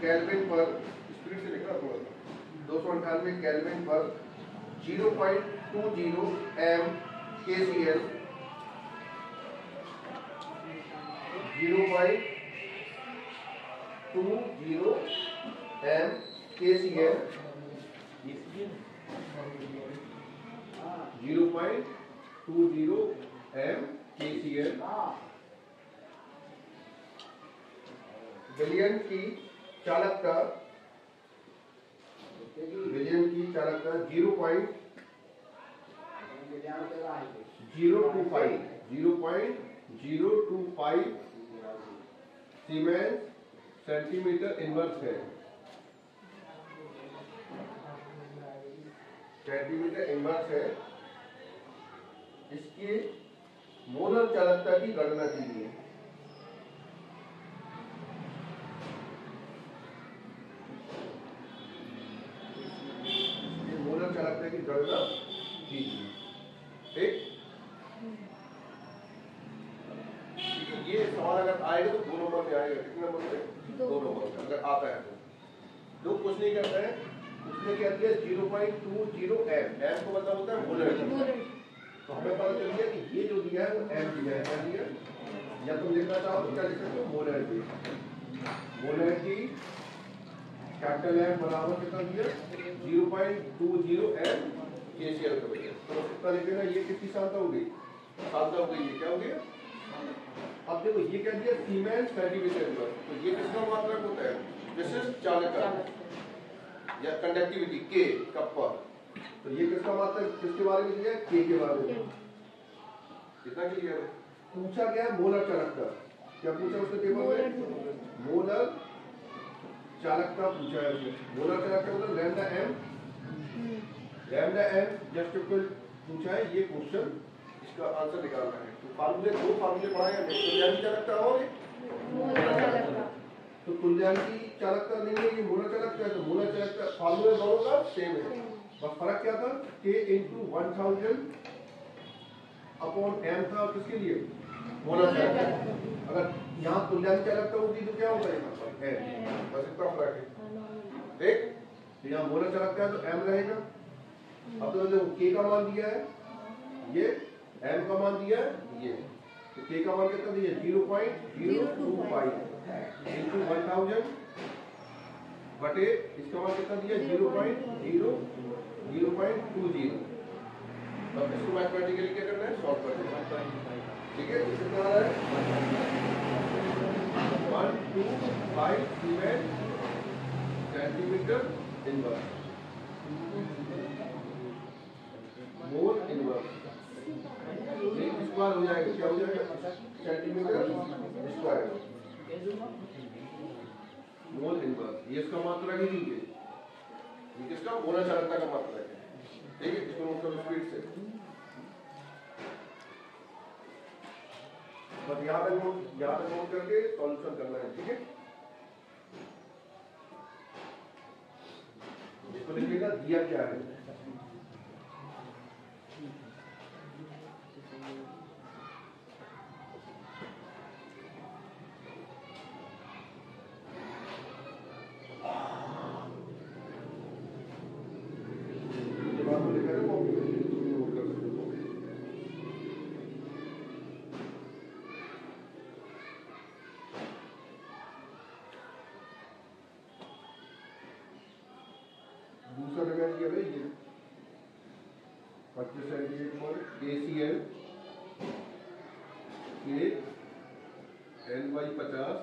Kelvin पर, speed से लिखना थोड़ा सा, 298 केल्विन पर 0.20 m KCl 0.20 m KCl 0.20 m KCl विलयन की चालकता 0.025 सीमेंस सेंटीमीटर इनवर्स है। सेंटीमीटर इनवर्स है। इसकी मोलर चालकता की गणना कीजिए। मोलर चालकता की गणना कीजिए। ठीक, ये सवाल अगर आएगा तो 2 नंबर में आएगा। कितने नंबर में? 2 नंबर में अगर आता है तो। लोग कुछ नहीं करते हैं, उसने क्या दिया 0.20 m, m को मतलब होता है मोलर। तो हमें पता चल गया कि ये जो दिया है वो m दिया है। क्या दिया? या तुम लिखना चाहो तो क्या लिख सकते हो? मोलरिटी। मोलरिटी कैपिटल M बराबर कितना दिया? 0.20 m KCl का भैया। तो कितना लिख देना? ये कितनी सांद्रता हो गई? सांद्रता हो गई। ये क्या हो गया? अब देखो ये क्या दिया? Siemens centimetre inverse. तो ये किसका मात्रक होता है? विशिष्ट चालकता या कंडक्टिविटी K कप पर। तो ये किसका मात्रक, किसके बारे में दिया है? K के बारे में। कितना क्लियर है? पूछा गया मोलर चालकता। क्या पूछा उसने पेपर में? मोलर चालकता पूछा है उसने। मोलर चालकता मतलब लैम्डा m जस्ट पूछा है। ये क्वेश्चन इसका आंसर निकालना है। तो फार्मूले, 2 फार्मूले पढ़ाए हैं। तुल्यांकी चालकता और तो तुल्यांकी चालकता नहीं है, ये मोलर चालकता है। तो मोलर चालकता फार्मूला दोनों का सेम है, बस फर्क क्या था? K into 1000 अपॉन m था। किसके लिए? मोलर चालकता। अगर यहाँ तुल्यांकी चालकता होती तो क्या होता है? बस इतना फर्क है। ठीक, तो यहाँ मोलर चालकता है तो m रहेगा। अब तो देखो K का मान दिया है, ये m का मान दिया है, ये तो K का मान कितना दिया? 0.025 into 1000 बटे इसका मान कितना दिया? 0.20। अब इसको मैथमेटिकली क्या करना है? सॉल्व कर देना। ठीक है, कितना आ रहा है? 125 siemens centimetre inverse mole inverse. Square हो जाएगा। क्या हो जाएगा? Centimetre square mole inverse. ये इसका मात्रक ही नहीं है, ये किसका? मोलर चालकता का मात्रक है। ठीक है, इसको नोट करो स्पीड से। बस यहाँ पे नोट करके सॉल्यूशन करना है। ठीक है, इसको लिखिएगा दिया क्या है। दूसरा डिवाइड किया भाई, ये 25 सेंटीमीटर पर KCl के N/50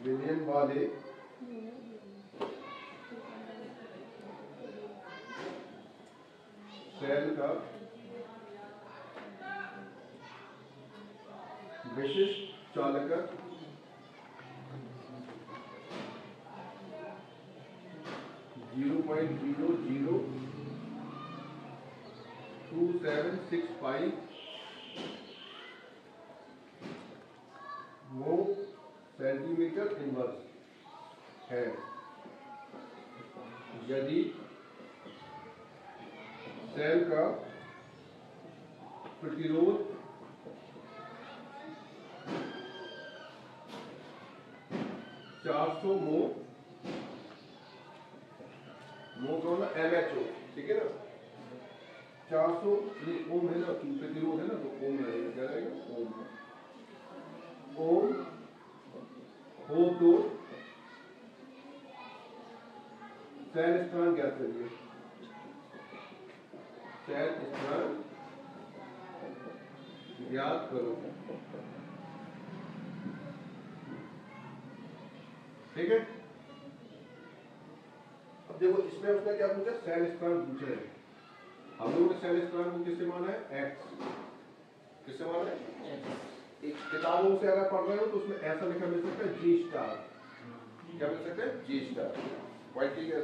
विलयन वाले सेल का विशिष्ट चालकता 0.002765 वो सेंटीमीटर इनवर्स है। यदि सेल का प्रतिरोध 400 मोल करो ना MHO, ठीक है ना। 400 ये ओम है ना, प्रतिरोध है ना, तो ओम रहेगा, क्या रहेगा ओम हो तो सेल स्थान ज्ञात करिए, सेल स्थान ज्ञात करो, ठीक है। अब देखो इसमें उसने क्या पूछा, सेल स्थान पूछ रहे हैं। हम लोगों ने सेल स्थान को किससे माना है, x, किससे माना है, एक किताबों से अगर पढ़ रहे हो तो उसमें ऐसा लिखा मिल सकता है G स्टार, क्या मिल सकता है G स्टार, वाइट ठीक है।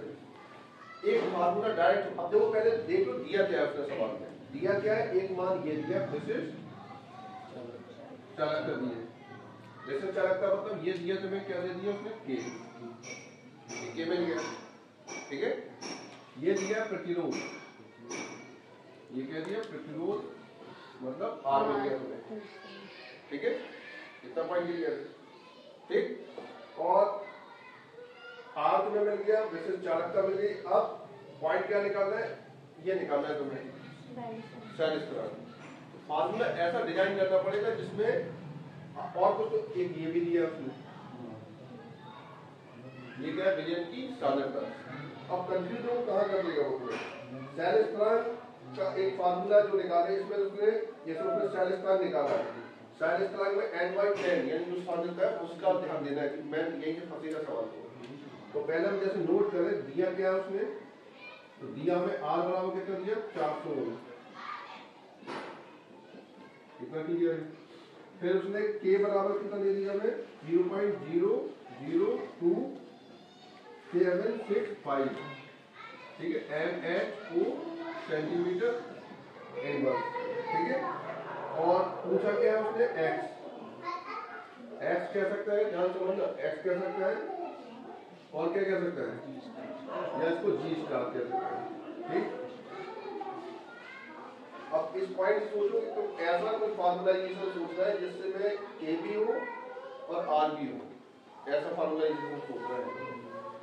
एक फार्मूला डायरेक्ट, अब देखो पहले देख लो दिया क्या है उसने सवाल में, दिया क्या है, एक मान ये दिया विशिष्ट चालकता दी है, विशिष्ट चालकता मतलब ये दिया तुम्हें क्या दे दिया उसने, K मिल गया, ठीक है। ये दिया प्रतिरोध, ये क्या दिया प्रतिरोध मतलब R मिल गया तुम्हें, ठीक है, इतना पॉइंट क्लियर, ठीक। और R तुम्हें मिल गया, विशिष्ट चालकता मिल गई। अब पॉइंट क्या निकालना है, ये निकालना है तुम्हें सेल स्थान। फार्मूला ऐसा डिजाइन करना पड़ेगा जिसमें और कुछ, तो एक ये भी दिया उसने, ये क्या विलयन की सांद्रता। अब कंफ्यूज हो कहाँ कर देगा वो, सेल स्थान का एक फार्मूला जो निकाले, इसमें उसने जैसे उसने सेल स्थान निकाला, सेल स्थान में n/10 यानी जो सांद्रता है उसका ध्यान देना है कि मैं यही से फंसेगा सवाल को। तो पहले हम जैसे नोट करें, दिया क्या है उसने, तो दिया में R बराबर कितना दिया 400, कितना क्लियर है। फिर उसने K बराबर कितना दे दिया हमें 0.00275, ठीक है, MHO सेंटीमीटर इनवर्स, ठीक है। और पूछा क्या है उसने x कह सकता है, ध्यान से समझना, x कह सकता है और क्या कह सकता है, या इसको G स्टार कह सकता है, ठीक। अब इस पॉइंट सोचो कि तुम ऐसा कोई फॉर्मुलाइजेशन सोचना है जिससे में K भी हो और R भी हो, ऐसा फॉर्मुलाइजेशन सोचना है।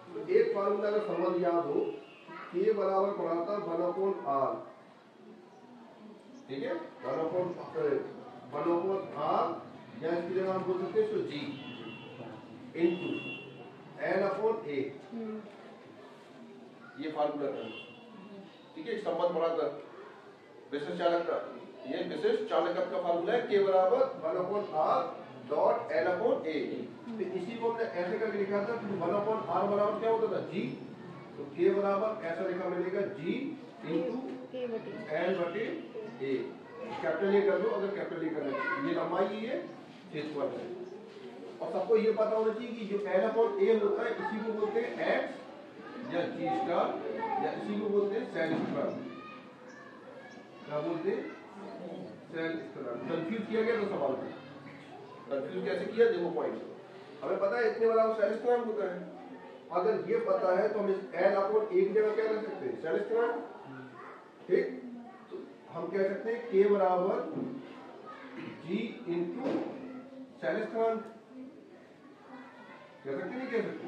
तो एक फॉर्मूला का समझ याद हो, K बराबर पड़ा था 1/R, ठीक है, 1/R, या इसकी जगह हम बोल सकते हैं इसको G इंटू N/A, ये फार्मूला था, ठीक है। संबंध पड़ा था विशिष्ट चालकता, ये विशिष्ट चालकता का फार्मूला है, K बराबर 1/R डॉट N/A। तो इसी को हमने ऐसे करके लिखा था, 1/R बराबर क्या होता था G, तो K बराबर ऐसा लिखा मिलेगा G into N/A, capital A कर लो अगर कैपिटल ए करना चाहिए, ये लंबाई ये क्षेत्रफल है। और सबको ये पता होना चाहिए कि जो N/A होता है इसी को बोलते हैं x या G स्टार, या इसी को बोलते हैं सेल स्थान, क्या बोलते हैं सेल स्थान। कंफ्यूज किया गया तो सवाल में, कंफ्यूज कैसे किया, देखो पॉइंट हमें पता है इतने वाला सेल स्थान होता है। अगर ये पता है तो हम इस N/A की जगह क्या रख सकते हैं, सेल स्थान, ठीक। तो हम कह सकते हैं K बराबर G इंटू सेल स्थान, कह सकते नहीं कह सकते,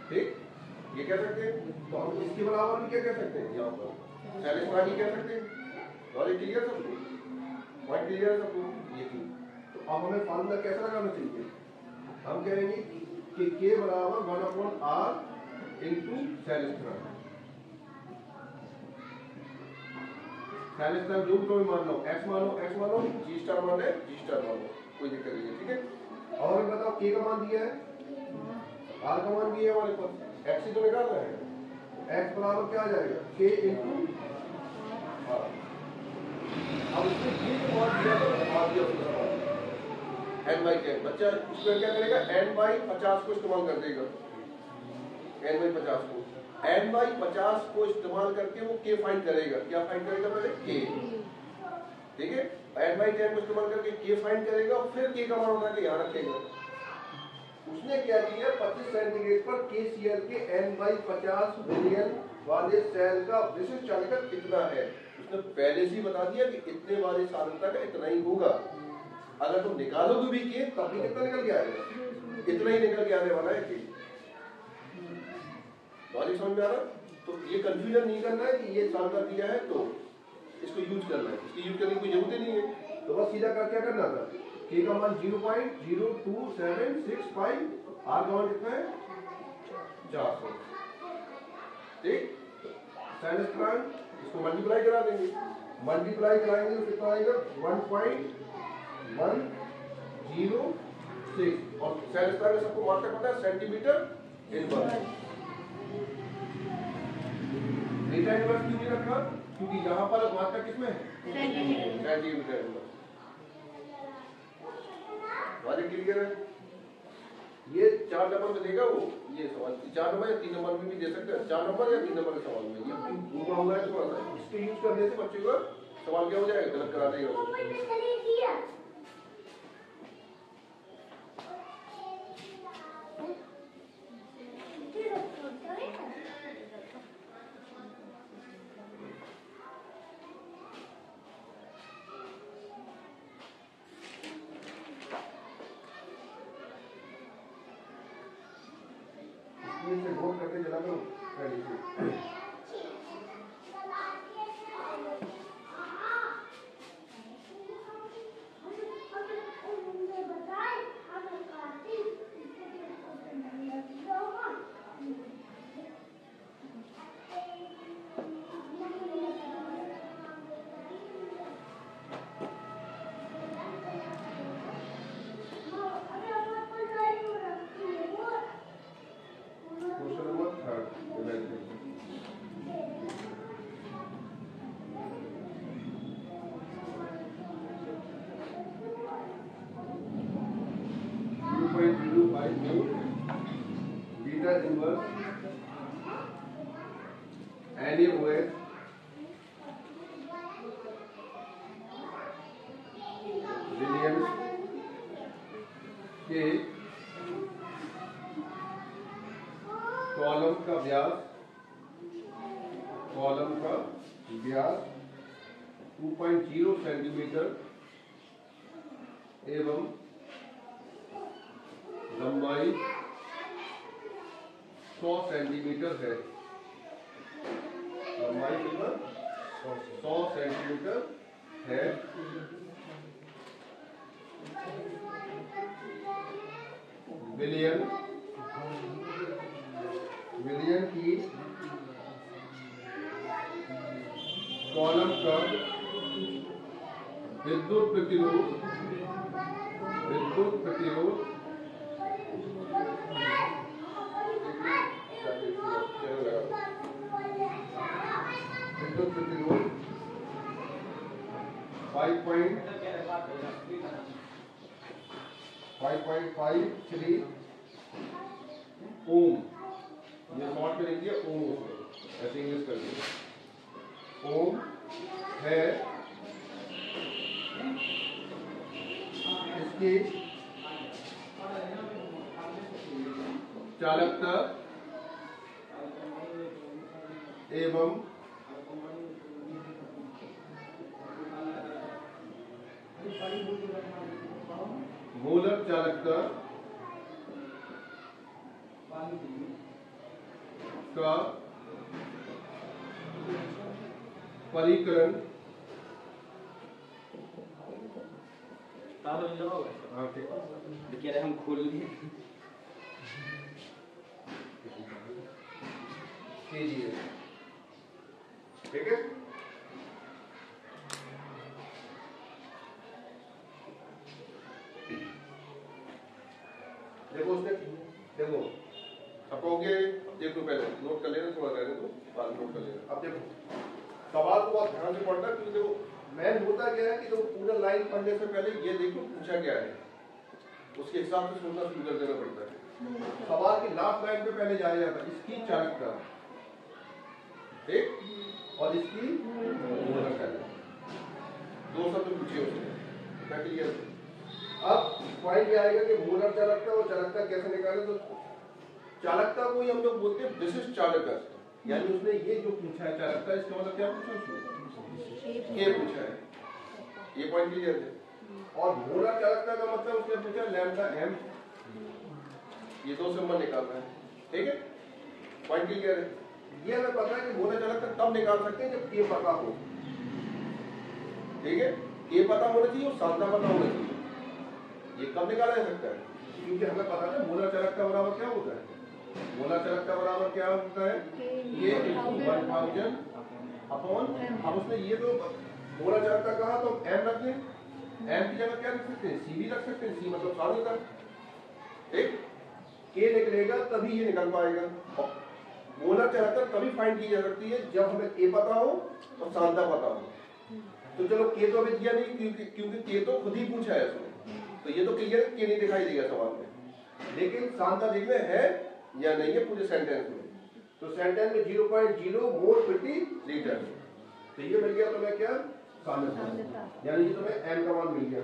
ठीक, ये कह सकते हैं। तो हम इसके बराबर भी क्या कह सकते हैं, यहाँ पर सेल स्थान ही कह सकते हैं। और ये क्लियर सबको, पॉइंट क्लियर है सबको, ये ठीक। तो अब हमें फार्मूला कैसा लगाना चाहिए, हम कहेंगे कि K बराबर 1/R इंटू सेल स्थान, सेल स्थान जो भी मान लो, x मान लो, G स्टार मान लो, G स्टार मान लो, कोई दिक्कत नहीं है, ठीक है। और हमें बताओ K का मान दिया है, R का मान दिया है हमारे पास, x ही तो निकालना है, x बराबर क्या आ जाएगा K इंटू R। अब इसमें ये जो मान दिया था मान दिया n/10, बच्चा इसमें क्या करेगा n/50 को इस्तेमाल कर देगा, n/50 को, n/50 को इस्तेमाल करके वो K फाइंड करेगा, क्या फाइंड करेगा पहले K, ठीक है, n/10 को इस्तेमाल करके K फाइंड करेगा, फिर K का मान उठा के यहाँ रखेगा। उसने क्या किया, 25 सेंटीग्रेड पर KCl के n/50 मिलियन वाले सेल का विशिष्ट चालकता कितना है, उसने पहले से ही बता दिया कि इतने वाले सांद्रता का इतना ही होगा, अगर तुम निकालोगे भी के तब भी कितना निकल के आएगा, इतना ही निकल के आने वाला है के। लॉजिक समझ में आ रहा? तो ये कंफ्यूजन नहीं करना है कि ये शानदार दिया है तो इसको यूज करना है, इसकी यूज करने की कोई जरूरत ही नहीं है। तो बस सीधा क्या करना था, के का मान 0.02765, आर का मान कितना है 400, ठीक। साइन स्क्वायर इसको मल्टीप्लाई करा देंगे, मल्टीप्लाई कराएंगे तो कितना आएगा 1.106, और साइन स्क्वायर में सबको मात्रा पता है सेंटीमीटर इनवर्स। डेटा इनवर्स क्यों नहीं रखा, क्योंकि यहाँ पर मात्रा किसमें है सेंटीमीटर इनवर्स। लॉजिक क्लियर है? ये 4 नंबर में देगा वो, ये सवाल 4 नंबर या 3 नंबर में भी दे सकते हैं, 4 नंबर या 3 नंबर के सवाल में ये पूरा हुआ है थोड़ा सा, इसके यूज करने से बच्चे का सवाल क्या हो जाएगा, गलत करा देगा। से नोट करके चला करो पहले से। बीटा इनवर्स NaOH विलियम्स के कॉलम का व्यास 2.0 सेंटीमीटर एवं लंबाई 100 सेंटीमीटर है। लंबाई कितना 100 सेंटीमीटर है। विलियन की कॉलम का विद्युत प्रतिरोध विद्युत प्रतिरोध 5.53 ओम, ये शॉर्ट में लिख दिया ओम, ऐसे इंग्लिश कर दिया ओम है। इसकी चालकता एवं मोलर चालकता का परिकरण हम खोल लिए कीजिए, ठीक है। देखो उसने देखो अब कहोगे देखो पहले नोट कर लेना, थोड़ा रहने दो बाद में नोट कर लेना। अब देखो सवाल को आप ध्यान से पढ़ना, क्योंकि देखो मैन होता क्या है कि देखो पूरा लाइन पढ़ने से पहले ये देखो पूछा क्या है, उसके हिसाब से सुनना शुरू कर देना पड़ता है। सवाल की लास्ट लाइन पे पहले जाया जाता है इसकी चालकता, ठीक, और इसकी मोलर, दो शब्द पूछे उसने। क्लियर? अब पॉइंट क्या आएगा कि मोलर चालकता और चालकता कैसे निकाले, तो चालकता को ही हम लोग बोलते हैं विशिष्ट चालकता, यानी उसने ये जो पूछा है चालकता, इसका मतलब क्या पूछा उसने, ये पूछा है। ये पॉइंट क्लियर है? और मोलर चालकता का मतलब उसने पूछा लैम्डा m, ये दो सिंबल निकालना है, ठीक है, पॉइंट क्लियर है। ये हमें पता है कि मोलर चालकता तब निकाल सकते हैं जब K पता हो, ठीक है, K पता होना चाहिए और सांद्रता पता होना चाहिए। ये कब निकाला जा सकता है, क्योंकि हमें पता है मोलर चालकता बराबर क्या होता है, मोलर चालकता बराबर क्या होता है, K × 1000 अपॉन, अब उसने ये तो मोलर चालकता कहा तो m रख लें, m की जगह क्या रख सकते हैं, C भी रख सकते हैं, C मतलब सांद्रता, ठीक, K निकलेगा तभी ये निकल पाएगा। मोलर चालकता तभी फाइंड की जा सकती है जब हमें K पता हो और सांद्रता पता हो। तो चलो K तो अभी दिया नहीं, क्योंकि K तो खुद ही पूछा है उसने, तो ये तो क्लियर K नहीं दिखाई देगा सवाल में, लेकिन सांद्रता देखना है या नहीं है पूरे सेंटेंस में। तो सेंटेंस में 0.0 मोल प्रति लीटर, तो ये मिल गया तुम्हें क्या, सांद्रता, यानी ये तुम्हें m का मान मिल गया,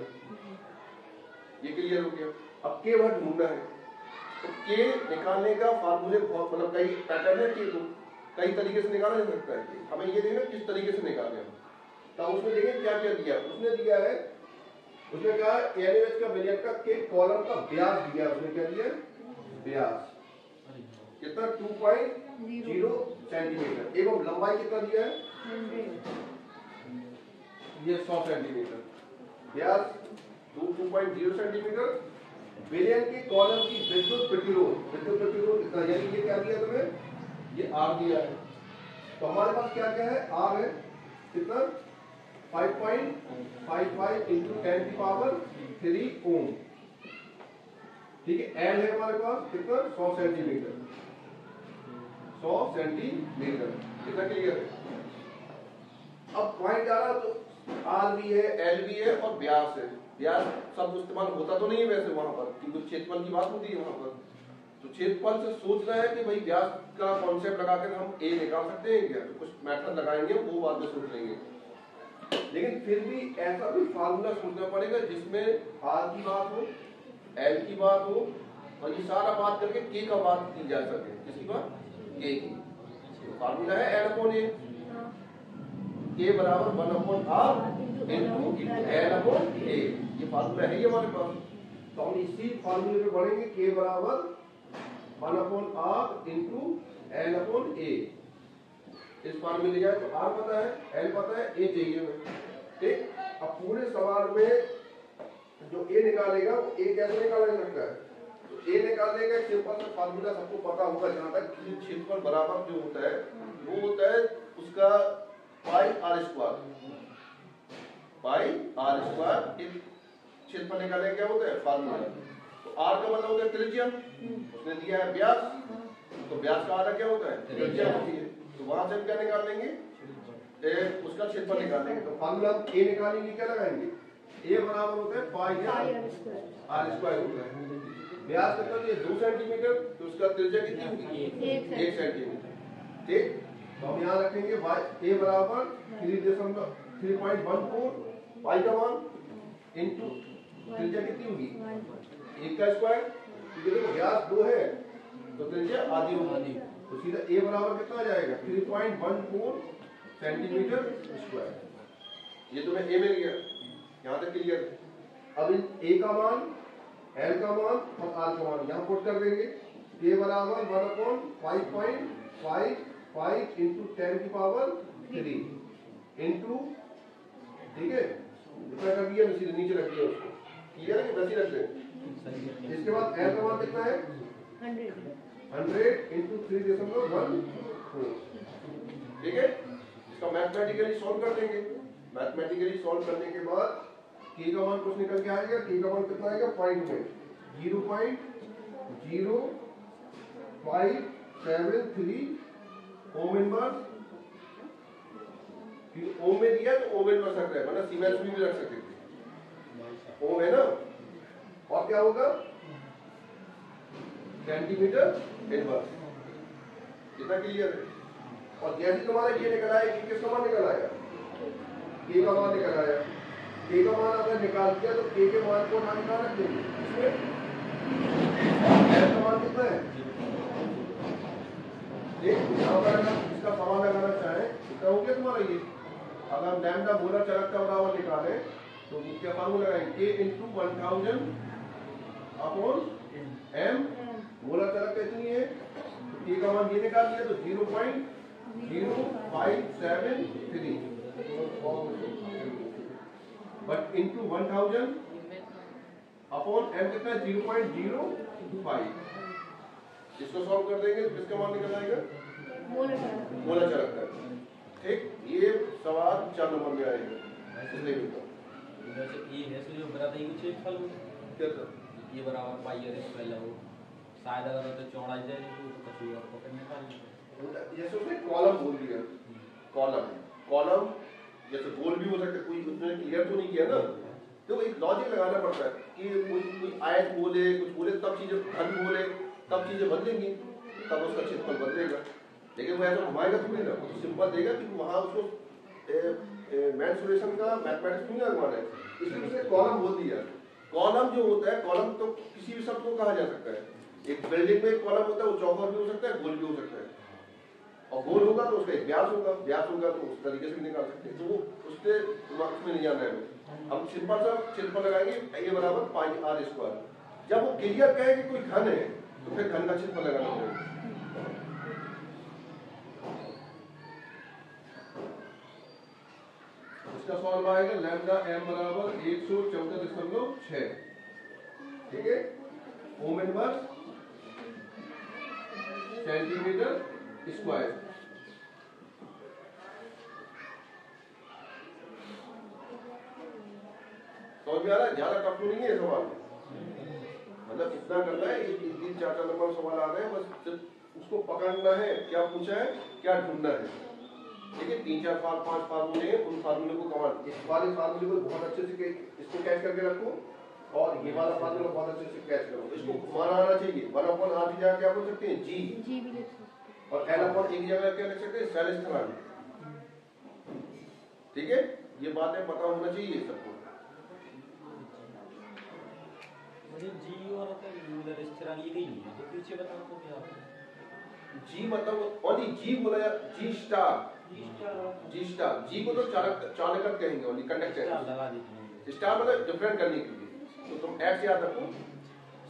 ये क्लियर हो गया। अब K वर्ड ढूंढना है, तो K निकालने का फार्मूले बहुत, मतलब कई पैटर्न है, K को कई तरीके से निकाला जा सकता है। हमें ये देखना किस तरीके से निकालें हम, तो उसमें देखें क्या क्या दिया, उसने दिया है, उसने कहा NaOH का विलयन के कॉलम का व्यास दिया, उसने क्या दिया, व्यास कितना 2.0 सेंटीमीटर, एवं लंबाई कितना दिया है, ये 100 सेंटीमीटर, व्यास 2.0 सेंटीमीटर, विलयन के कॉलम की विद्युत प्रतिरोध कितना, यानी ये क्या दिया तुम्हें, ये R दिया है। तो हमारे पास क्या क्या है, R है कितना 5.55 × 10⁻³ ओम, ठीक है, L है हमारे पास कितना 100 सेंटीमीटर, 100 सेंटीमीटर, कितना क्लियर है। अब पॉइंट आ रहा तो R भी है, L भी है और व्यास है। व्यास शब्द इस्तेमाल होता तो नहीं है वैसे वहां पर, क्योंकि क्षेत्रफल की बात होती है वहां पर, तो क्षेत्रफल से सोच रहा है कि भाई व्यास का कॉन्सेप्ट लगाकर हम A निकाल सकते हैं क्या, तो कुछ मेथड लगाएंगे वो बाद में सोच लेंगे, लेकिन फिर भी ऐसा भी फार्मूला सोचना पड़ेगा जिसमें R की बात हो, L की बात हो, और ये सारा बात करके K का बात की जा सके, किसकी बात, K की। तो फार्मूला है L/A, K बराबर 1/R × L/A, ये फार्मूला है ये हमारे पास। तो हम इसी फार्मूले पे बढ़ेंगे, K बराबर 1/R × L/A, इस फार्मूले जाए तो R पता है, L पता है, A चाहिए हमें, ठीक। अब पूरे सवाल में जो A निकालेगा वो A कैसे निकाला जा सकता है, तो A निकालने का सिंपल सा फार्मूला सबको पता होगा, जहां तक क्षेत्रफल बराबर जो होता है वो होता है उसका πr², क्षेत्रफल निकालने क्या होता है फार्मूला, तो R का मतलब होता है त्रिज्या, उसने दिया है व्यास, तो व्यास का आधा क्या होता है, त्रिज्या होती है, तो वहां से हम क्या निकाल लेंगे, उसका क्षेत्रफल निकाल लेंगे। तो फार्मूला A निकालेंगे क्या लगाएंगे, A बराबर होता है πr² होता है, व्यास कितना दिया 2 सेंटीमीटर, तो उसका त्रिज्या कितनी होगी 1 सेंटीमीटर, ठीक। तो हम यहाँ रखेंगे A बराबर 3.14 पाई का मान इंटू त्रिज्या कितनी होगी 1 का स्क्वायर, क्योंकि देखो व्यास 2 है तो त्रिज्या आधी होगी, तो सीधा A बराबर कितना आ जाएगा 3.14 सेंटीमीटर स्क्वायर, ये तुम्हें A मिल गया, यहाँ तक क्लियर। अब इन A का मान, L का मान और R का मान यहाँ पुट कर देंगे, K बराबर 1/5.55 × 10⁻³ इंटू, ठीक है, इतना कर दिया, नीचे रख दिया उसको, क्लियर है कि वैसे रख दें। इसके बाद L का मान कितना है 100 × 3.14, ठीक है, इसका मैथमेटिकली सॉल्व कर देंगे। मैथमेटिकली सॉल्व करने के बाद K का मान कुछ निकल के आएगा, K का मान कितना आएगा पॉइंट में 0.0573 ओम इनवर्स, क्योंकि ओम में दिया तो ओम इनवर्स रख रहे हैं, वरना सीमेंस भी रख सकते थे, ओम है ना, और क्या होगा सेंटीमीटर इनवर्स, कितना क्लियर है। और जैसे तुम्हारा ये निकल आया, कि किसका मान निकल आया, K का मान निकल आया, K का मान अगर निकाल दिया तो K के मान को निकाल रख देंगे, इसमें L का मान कितना है, इसका सवाल लगाना चाहे कितना हो गया तुम्हारा ये, अगर हम लैम्डा मोलर चालकता बराबर निकालें तो क्या फार्मूला लगाएंगे, K into 1000 upon M, molar चालकता इतनी है, तो K का मान ये निकाल दिया तो 0.0573, बट इंटू 1000 अपॉन M कितना है 0.05। इसको सॉल्व कर देंगे तो किसका मान निकल आएगा, मोलर चालकता। ठीक, ये सवाल 4 नंबर में आएगा। इसलिए भी तो इधर से ये है सो जो बराबर ही कुछ एक फल क्या सर, ये बराबर पाई है इस पहला वो शायद अगर तो चौड़ा जाए तो कुछ और पकड़ने का जैसे उसने कॉलम बोल दिया, कॉलम जैसे गोल भी हो सकता है, कोई उसने क्लियर तो नहीं किया ना, तो एक लॉजिक लगाना पड़ता है कि कोई आयत बोले कुछ बोले तब चीजें घन बोले तब चीजें बदलेंगी, तब उसका क्षेत्रफल बदलेगा। लेकिन वो ऐसा घुमाएगा थोड़ी ना, वो तो सिंपल देगा कि वहां उसको मेंसुरेशन का मैथमेटिक्स नहीं लगवाना है, इसलिए उसने कॉलम बोल दिया। कॉलम जो होता है, कॉलम तो किसी भी शब्द को कहा जा सकता है। एक बिल्डिंग में एक कॉलम होता है, वो चौकोर भी हो सकता है, गोल भी हो सकता है, और गोल होगा तो उसका एक व्यास होगा तो उस तरीके से भी निकाल सकते हैं। तो वो उससे मार्क्स में नहीं जाना है। हम सिंपल सा क्षेत्रफल लगाएंगे, ये बराबर पाई r स्क्वायर। जब वो क्लियर कहे कि कोई घन है तो फिर घन का क्षेत्रफल लगाना पड़ेगा। इसका सॉल्व आएगा लैम्डा m बराबर 114.6, ठीक है, ओम इनवर्स सेंटीमीटर स्क्वायर। समझ में आ रहा है, ज्यादा टफ नहीं है सवाल, मतलब इतना करना है, 3-4 नंबर सवाल आ रहे हैं, बस उसको पकड़ना है, क्या पूछा है क्या ढूंढना है। ठीक है, 3-4-5 फार्मूले हैं, उन फार्मूले को कमाल, इस वाले फार्मूले को बहुत अच्छे से इसको कैच करके रखो, और ये वाला फार्मूला बहुत अच्छे से कैच करो। इसको घुमाना आना चाहिए। 1/r की जगह क्या बोल सकते हैं, जी भी लिख सकते हैं, और L/1 की जगह क्या लिख सकते हैं, सेल स्थिरांक। ठीक है, ये बातें पता होना चाहिए सबको। मुझे जी और यूलर स्थिरांक ये नहीं है, तो पीछे बताओ तो क्या जी मतलब ओनली जी बोला या जी स्टार, जी को तो चालकत कहेंगे, ओनली कंडक्टर लगा दीजिए। स्टार मतलब डिफरेंट करने के लिए। तो तुम एक्स याद रखो,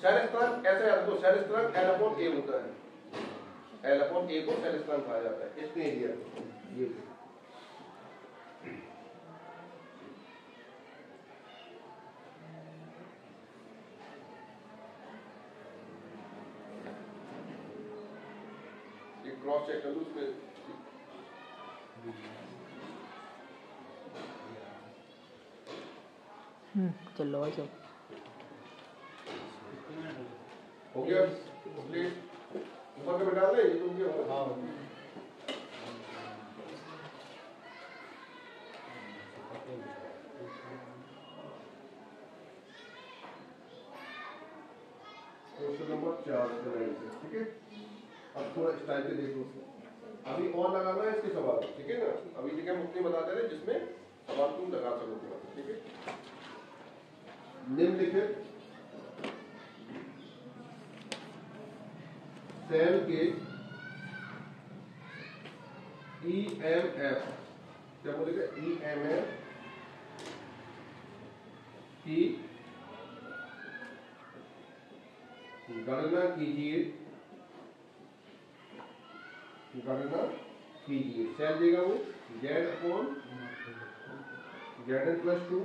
सेल स्थिरांक ऐसे याद रखो, सेल स्थिरांक L/A होता है, L/A को सेल स्थिरांक कहा जाता है। इतने एरिया ये क्रॉस चेक कर लो उसमें। चलो भाई सब हो गया, प्लेट ऊपर के बैठा दे, ये तुम क्या होगा। हां क्वेश्चन नंबर 4 ठीक है। अब थोड़ा स्टाइल पे देखो, अभी और लगाना है इसके सवाल, ठीक है ना। अभी देखिए हम उतने बताते रहे जिसमें सवाल तुम लगा सको, ठीक है। निम्नलिखित सेल के EMF, क्या बोलेगा, EMF की गणना कीजिए, सेल देगा वो Z/Zn+2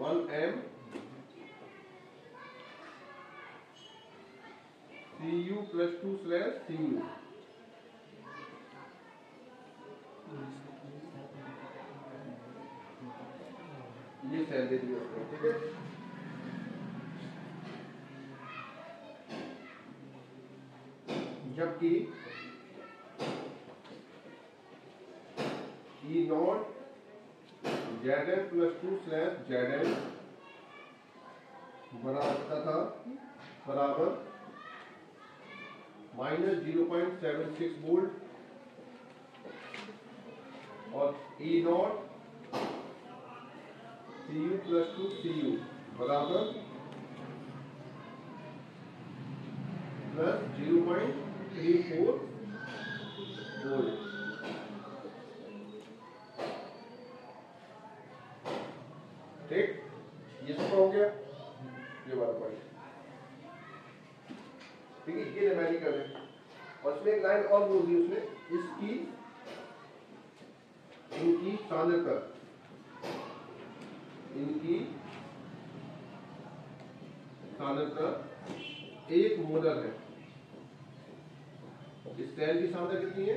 1m Cu+2/Cu, ये सेल दे दिया उसने, ठीक है। जबकि E0 Zn+2/Zn बराबर -0.76 वोल्ट, और E0 Cu+2Cu बराबर +0.34 वोल्ट। ठीक, ये सुपर हो गया, ये वाला पॉइंट, ठीक है, ये न्यूमेरिकल है। और उसमें एक लाइन और बोल दी उसने, इसकी इनकी सांद्रता, इनकी सांद्रता 1 मोलर है। इस सेल की सांद्रता कितनी है?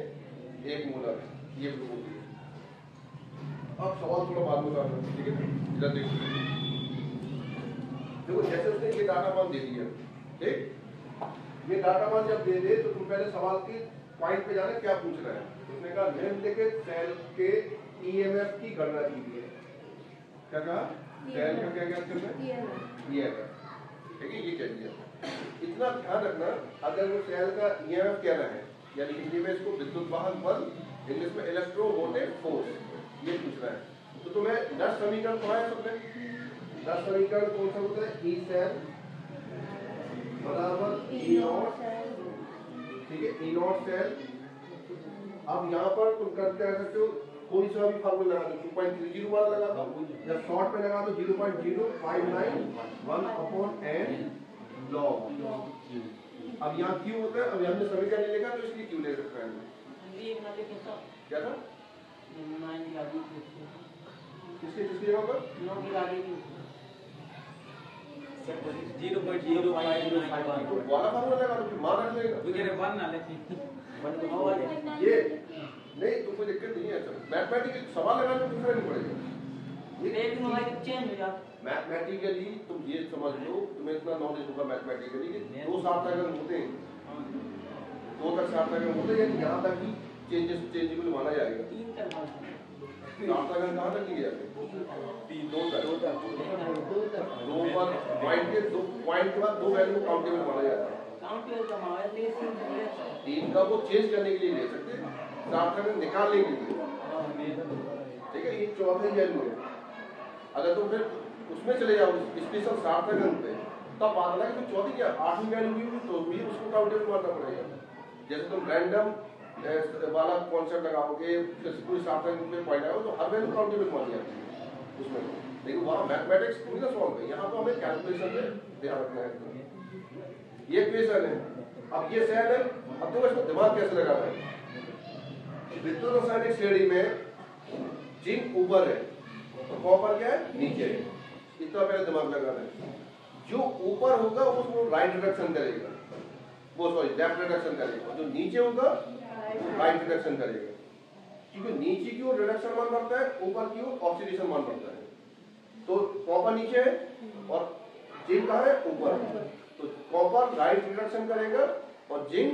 1 मोलर है, ये बोल दी। अब सवाल थोड़ा बाद में करना, ठीक है, इधर देखो, जैसे उसने ये डाटा मान दे दिया, ठीक, ये डाटा मान जब दे दे तो तुम पहले सवाल के पॉइंट पे जाने क्या पूछ रहा है। उसने कहा निम्नलिखित सेल के ईएमएफ की गणना कीजिए। क्या कहा? सेल का क्या ज्ञात करना है? ईएमएफ, ठीक है, ये कह दिया। इतना ध्यान रखना, अगर वो सेल का ईएमएफ कहना है, यानी हिंदी में इसको विद्युत वाहन बल, इंग्लिश में इलेक्ट्रोमोटिव फोर्स, ये पूछना है। तो तुम्हें 10 समीकरण पढ़ाया सबने। 10 समीकरण कौन सा होता है? ई सेल बराबर ई नॉट, ठीक है, ई नॉट सेल। अब यहाँ पर तुम कर सकते हो, कोई सा भी फार्मूला लगा दो, 2.30 वाला लगा दो, या शॉर्ट में लगा दो 0.0591/n log। अब यहाँ क्यू होता है, अब हमने समीकरण नहीं लिखा तो इसलिए क्यू ले सकते हैं। क्या था? किसके जगह पर? 0.0591 तो वाला फार्मूला लगा दो, मान रख लेगा। वगैरह 1 ना लेते ये नहीं, तो कोई दिक्कत नहीं है। मैथमेटिकल सवाल लगाने में दूसरा नहीं पड़ेगा। मैथमेटिकली तुम ये समझ लो, तुम्हें इतना नॉलेज होगा मैथमेटिकली कि 2 सार्थक होते हैं, 2 तक सार्थक होते हैं, यहाँ तक ही चेंजेबल माना जाएगा। सार्थक कहाँ तक लिए जाते हैं? 2 तक। 2 पर पॉइंट के बाद 2 वैल्यू काउंटेबल माना जाता है। 3 का वो चेंज करने के लिए ले सकते हैं, सार्थक निकालने के लिए, ठीक है, ये 4th वैल्यू है। अगर तुम फिर उसमें चले जाओ स्पेशल सार्थक अंक पे, तब बात लगा कि 4th क्या 8वीं वैल्यू भी तो भी उसको काउंटेबल मानना पड़ेगा। जैसे तुम रैंडम वाला कॉन्सेप्ट लगाओगे, कोई सार्थक में पॉइंट लगाओ तो हर वैल्यू काउंटेबल मानी जाती है उसमें। लेकिन वहाँ मैथमेटिक्स पूरी ना सॉल्व है, यहाँ तो हमें कैलकुलेशन में ध्यान रखना है। ये क्वेश्चन है, अब ये सेल है, अब देखो इसको दिमाग कैसे लगाना है। विद्युत रासायनिक श्रेणी में जिंक ऊपर है तो कॉपर क्या है? नीचे है। इतना पहले दिमाग लगाना है। जो ऊपर होगा उसको राइट रिडक्शन करेगा, वो सॉरी लेफ्ट रिडक्शन करेगा, जो नीचे होगा राइट रिडक्शन करेगा। क्योंकि नीचे की ओर रिडक्शन मान बढ़ता है, ऊपर की ओर ऑक्सीडेशन मान बढ़ता है। तो कॉपर नीचे है और जिंक कहाँ है? ऊपर। तो कॉपर राइट रिडक्शन करेगा और जिंक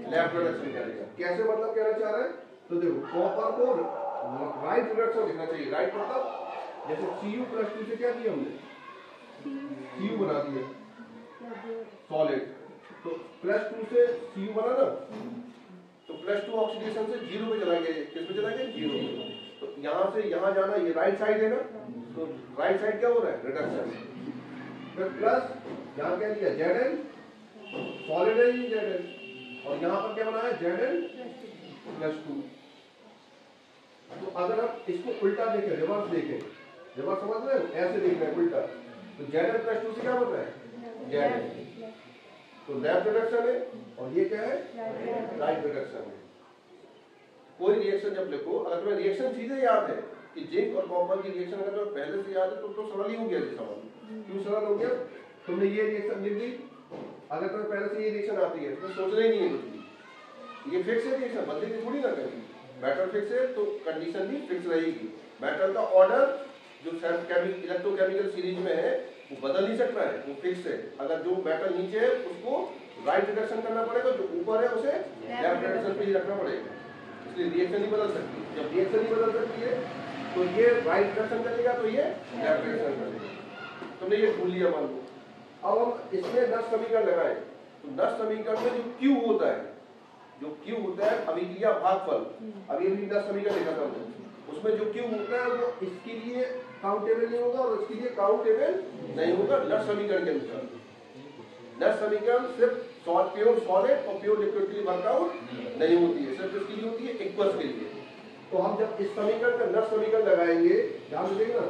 लेफ्ट रिडक्शन करेगा। कैसे मतलब कहना चाह रहा है? तो देखो कॉपर को राइट रिडक्शन लिखना चाहिए। राइट मतलब जैसे Cu+2 से क्या किया हमने? Cu बना दिया सॉलिड, तो +2 से Cu बना ना, तो +2 ऑक्सीडेशन से 0 पे चला गया। किस पे चला गया? 0 पे। तो यहाँ से यहाँ जाना, ये राइट साइड है ना, तो राइट साइड क्या हो रहा है? रिडक्शन। फिर प्लस यहाँ क्या लिया? Zn, सॉलिड है ये Zn, और यहाँ पर क्या बना है? Zn+2। तो अगर आप इसको उल्टा देखें, रिवर्स देखें, रिवर्स समझ रहे हो? ऐसे देखना है उल्टा, तो Zn+2 से क्या बन रहा है? Zn। तो लेफ्ट रिडक्शन है और ये क्या है? राइट रिडक्शन है। कोई रिएक्शन जब लिखो, अगर तुम्हें रिएक्शन सीधे याद है कि जिंक और कॉपर की रिएक्शन अगर तुम्हें पहले से याद है तो सरल ही हो गया ये सवाल। क्यों सरल हो गया? तुमने ये रिएक्शन लिख दी, अगर तुम्हें पहले से ये रिएक्शन आती है तो सोचना ही नहीं है कुछ भी। ये फिक्स है रिएक्शन, बदलेगी थोड़ी ना करेगी। मेटल फिक्स है तो कंडीशन भी फिक्स रहेगी। मेटल का ऑर्डर जो इलेक्ट्रोकेमिकल सीरीज में है वो बदल नहीं सकता है, वो फिक्स है। अगर जो मेटल नीचे है उसको राइट रिडक्शन करना पड़ेगा, जो ऊपर है उसे लेफ्ट रिडक्शन पे ही रखना पड़ेगा। इसलिए रिएक्शन नहीं बदल सकती। जब रिएक्शन नहीं बदल सकती है तो ये राइट रिडक्शन करेगा तो ये लेफ्ट रिडक्शन करेगा। तुमने ये भूल लिया मान लो। अब हम इसमें 10 समीकरण लगाए तो 10 समीकरण में जो क्यू होता है, जो क्यू होता है अभिक्रिया भागफल, अभी भी 10 समीकरण लिखा था हमने, उसमें जो क्यू होता है वो इसके लिए काउंटेबल नहीं होगा और इसके लिए काउंटेबल नहीं होगा 10 समीकरण के अनुसार। 10 समीकरण सिर्फ प्योर सॉलिड और प्योर लिक्विड के लिए वर्कआउट नहीं होती है, सिर्फ इसके लिए होती है इक्वस के लिए। तो हम जब इस समीकरण का 10 समीकरण लगाएंगे, ध्यान से देखना,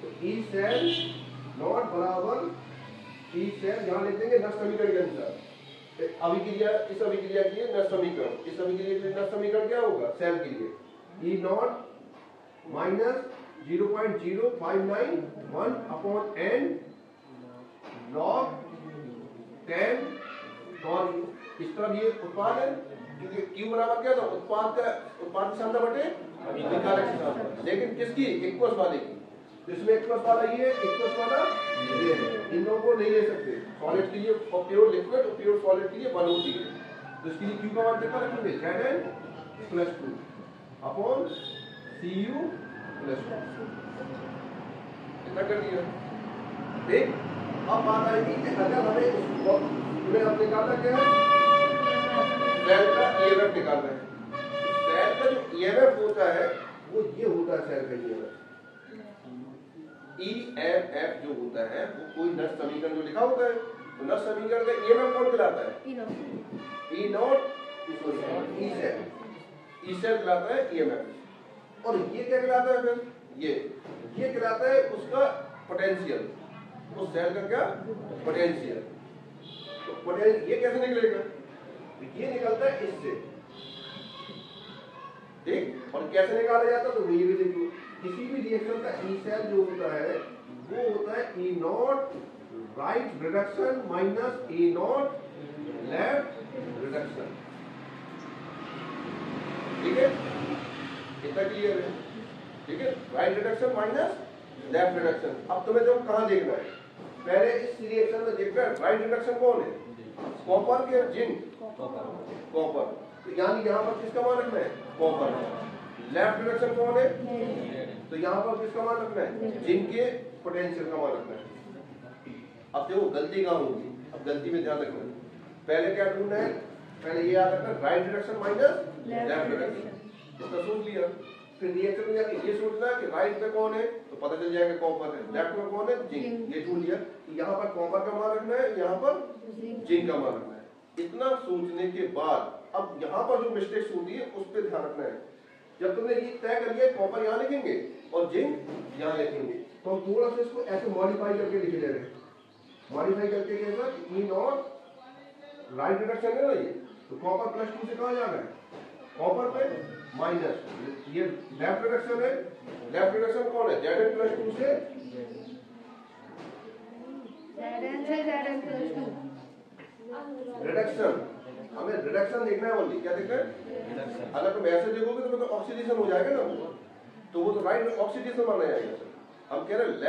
तो ई सेल नॉट बराबर ई सेल यहाँ लिख देंगे नष्ट समीकरण के अनुसार। अभिक्रिया इस अभिक्रिया के लिए नष्ट समीकरण, इस अभिक्रिया के लिए नष्ट समीकरण क्या होगा सेल के लिए E not minus 0.0591 upon n log 10 और इस तरह ये उत्पाद है क्योंकि Q बराबर क्या था उत्पाद की क्षमता बटे अभिक्रिया की क्षमता, लेकिन किसकी एक्वस वाले की। तो इसमें एक्वस वाला ये है, एक्वस वाला ये है, इन दोनों को नहीं ले सकते। सॉलिड के लिए और प्योर लिक्विड और प्योर सॉलिड के लिए 1 होती है, तो इसके लिए Q का मान कितना रखेंगे Zn + 2 अपॉन Cu + 2 इतना कर दिया। ठीक, अब बात आएगी कि अगर हमें इसमें अब निकालना क्या है सेल का ईएमएफ निकालना है। सेल का जो ईएमएफ होता है वो ये होता है सेल का ईएमएफ। ईएमएफ जो होता है वो कोई नष्ट समीकरण जो लिखा होता है, तो नष्ट समीकरण का ईएमएफ कौन कहलाता है ई नॉट ई सेल कहलाता है ईएमएफ। और ये क्या कहलाता है फिर ये कहलाता है उसका पोटेंशियल, उस सेल का क्या पोटेंशियल। तो पोटेंशियल ये कैसे निकलेगा, ये निकलता है इससे। ठीक, और कैसे निकाला जाता है तो ये भी देखिए किसी भी रिएक्शन का ई सेल जो होता है वो होता है E not right reduction minus E not left reduction. ठीक है, इतना क्लियर है। ठीक है, right reduction minus left reduction. अब तुम्हें जो कहां देखना है, पहले इस रिएक्शन में देखना है राइट रिडक्शन कौन है कॉपर के जिंक कॉपर, तो यानी यहाँ पर किसका मान रखना है कॉपर। लेफ्ट रिडक्शन कौन है तो यहाँ पर किसका मान रखना है जिंक के पोटेंशियल का मान रखना है। अब देखो गलती कहाँ होगी, अब गलती में ध्यान रखना है, पहले क्या ढूंढना है, पहले ये याद रखना right reduction minus left reduction, इसका सोच लिया। फिर रिएक्शन में जाके ये सोचना है कि राइट पे कौन है तो पता चल जाएगा कॉपर है, लेफ्ट में कौन है जिंक, ये ढूंढ लिया कि यहाँ पर कॉपर का मान रखना है, यहाँ पर जिंक का मान रखना है। इतना सोचने के बाद अब यहाँ पर जो मिस्टेक्स होती है उस पर ध्यान रखना है। जब तुमने ये तय कर लिया कॉपर यहाँ लिखेंगे और जिंक यहाँ लिखेंगे, तो हम थोड़ा सा इसको ऐसे मॉडिफाई करके लिखे जा रहे हैं। मॉडिफाई करके कैसा ई नॉट राइट रिडक्शन है ना ये, तो कॉपर +2 से कहाँ जाना है कॉपर पे माइनस, ये लेफ्ट रिडक्शन है, लेफ्ट रिडक्शन कौन है Zn + 2 से रिडक्शन। हमें रिडक्शन देखना है ओनली, क्या देखना है अगर तुम ऐसे देखोगे तो ऑक्सीडेशन हो जाएगा ना, तो वो तो राइट ऑक्सीडेशन माना जाएगा। हम कह रहे हैं लेफ्ट